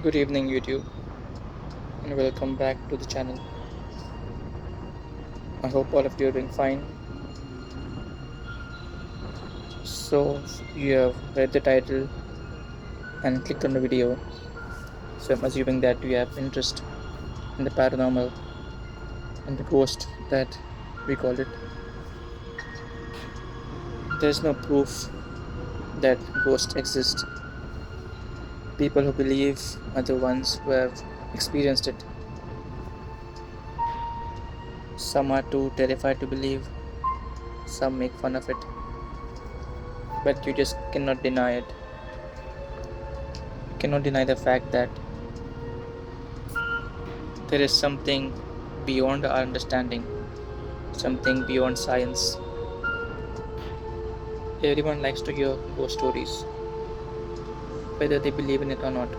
Good evening, YouTube, and welcome back to the channel. I hope all of you are doing fine. So, you have read the title and clicked on the video, so I'm assuming that you have interest in the paranormal and the ghost that we call it. There's no proof that ghosts exist. People who believe are the ones who have experienced it. Some are too terrified to believe, some make fun of it, but you just cannot deny it. You cannot deny the fact that there is something beyond our understanding, something beyond science. Everyone likes to hear ghost stories, whether they believe in it or not.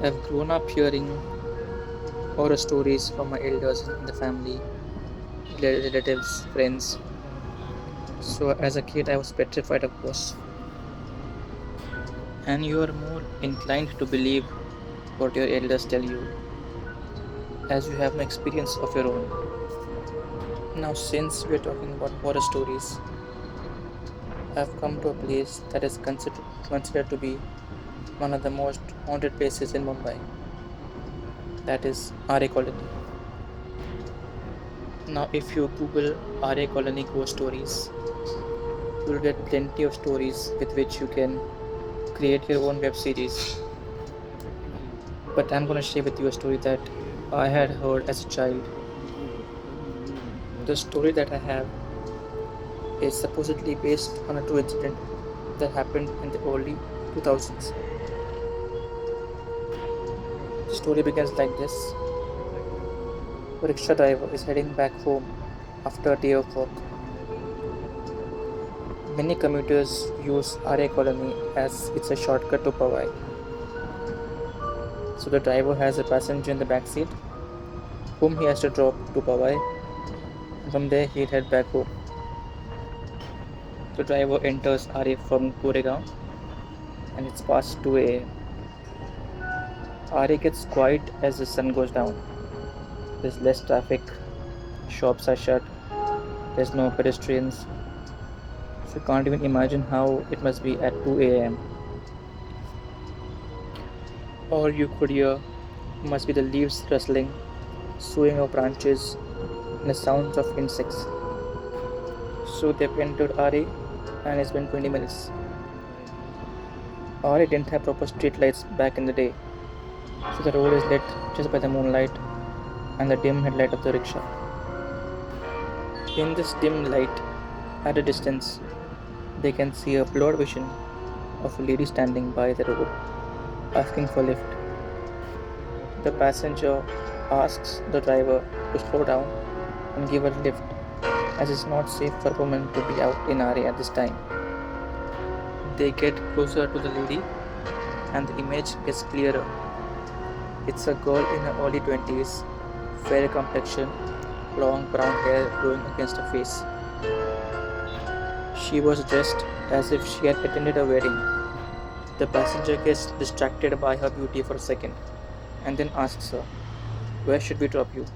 I've grown up hearing horror stories from my elders in the family, relatives, friends. So as a kid, I was petrified of ghosts. And you are more inclined to believe what your elders tell you, as you have no experience of your own. Now, since we are talking about horror stories, I've come to a place that is considered to be one of the most haunted places in Mumbai. That is Aarey Colony. Now, if you Google Aarey Colony ghost stories, you'll get plenty of stories with which you can create your own web series. But I'm gonna share with you a story that I had heard as a child. The story that I have is supposedly based on a true incident that happened in the early 2000s. The story begins like this. A rickshaw driver is heading back home after a day of work. Many commuters use Aarey Colony as it's a shortcut to Powai. So the driver has a passenger in the back seat whom he has to drop to Powai, and from there he'll head back home. The driver enters Aarey from Goregaon and it's past 2 a.m. Aarey gets quiet as the sun goes down. There's less traffic, shops are shut, there's no pedestrians. So you can't even imagine how it must be at 2 a.m. All you could hear must be the leaves rustling, swaying of branches, and the sounds of insects. So they've entered Aarey and it's been 20 minutes. Aarey didn't have proper street lights back in the day, so the road is lit just by the moonlight and the dim headlight of the rickshaw. In this dim light, at a distance, they can see a blurred vision of a lady standing by the road, asking for lift. The passenger asks the driver to slow down and give her a lift, as it's not safe for women to be out in Aarey at this time. They get closer to the lady, and the image gets clearer. It's a girl in her early 20s, fair complexion, long brown hair blowing against her face. She was dressed as if she had attended a wedding. The passenger gets distracted by her beauty for a second and then asks her, "Where should we drop you?"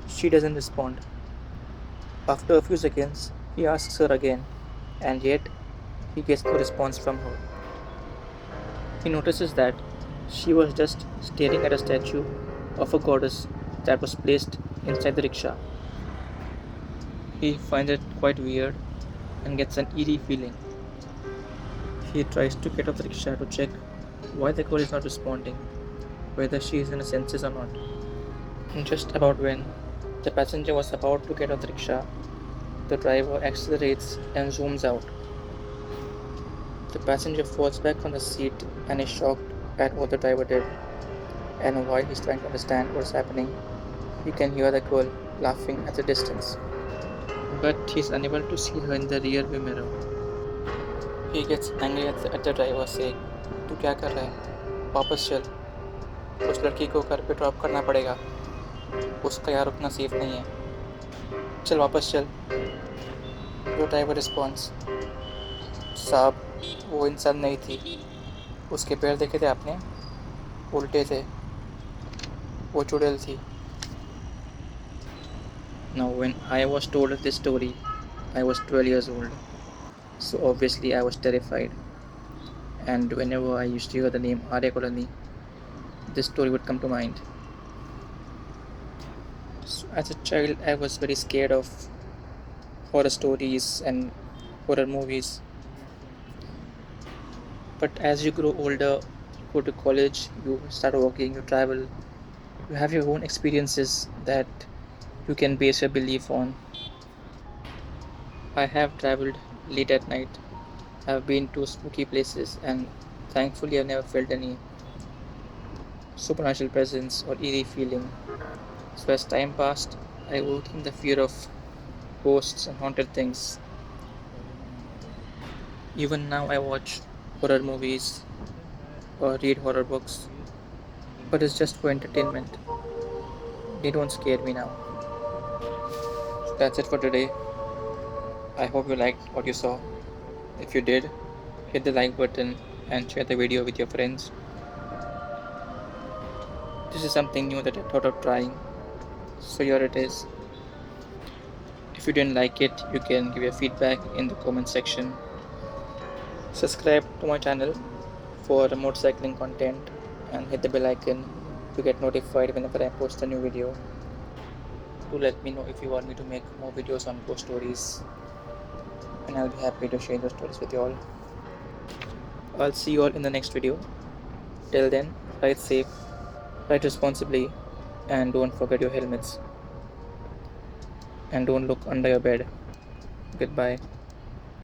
She doesn't respond. After a few seconds, he asks her again, and yet he gets no response from her. He notices that she was just staring at a statue of a goddess that was placed inside the rickshaw. He finds it quite weird and gets an eerie feeling. He tries to get off the rickshaw to check why the girl is not responding, whether she is in her senses or not. And just about when the passenger was about to get off the rickshaw, the driver accelerates and zooms out. The passenger falls back on the seat and is shocked at what the driver did. And while he's trying to understand what's happening, he can hear the girl laughing at the distance. But he's unable to see her in the rear view mirror. He gets angry at the driver saying, "तू क्या कर रहा है? वापस चल. उस लड़की को घर पे ड्रॉप करना पड़ेगा. उसका यहाँ रुकना सेफ नहीं है. चल वापस चल." The driver responds, "साहब, वो इंसान नहीं थी. उसके पैर देखे थे आपने? उल्टे थे, वो चुड़ैल थी। Now when I was told this story, I was 12 years old. So obviously I was terrified. And whenever I used to hear the name Aarey colony, this story would come to mind. So as a child, I was very scared of horror stories and horror movies. But as you grow older, you go to college, you start working, you travel, you have your own experiences that you can base your belief on. I have traveled late at night, I've been to spooky places, and thankfully, I've never felt any supernatural presence or eerie feeling. So, as time passed, I overcame the fear of ghosts and haunted things. Even now, I watch horror movies or read horror books, but it's just for entertainment. They don't scare me now. So that's it for today. I hope you liked what you saw. If you did, hit the like button and share the video with your friends. This is something new that I thought of trying, so here it is. If you didn't like it, you can give your feedback in the comment section. Subscribe to my channel for motorcycling content and hit the bell icon to get notified whenever I post a new video. Do let me know if you want me to make more videos on ghost stories, and I'll be happy to share those stories with you all. I'll see you all in the next video. Till then, ride safe, ride responsibly, and don't forget your helmets. And don't look under your bed. Goodbye.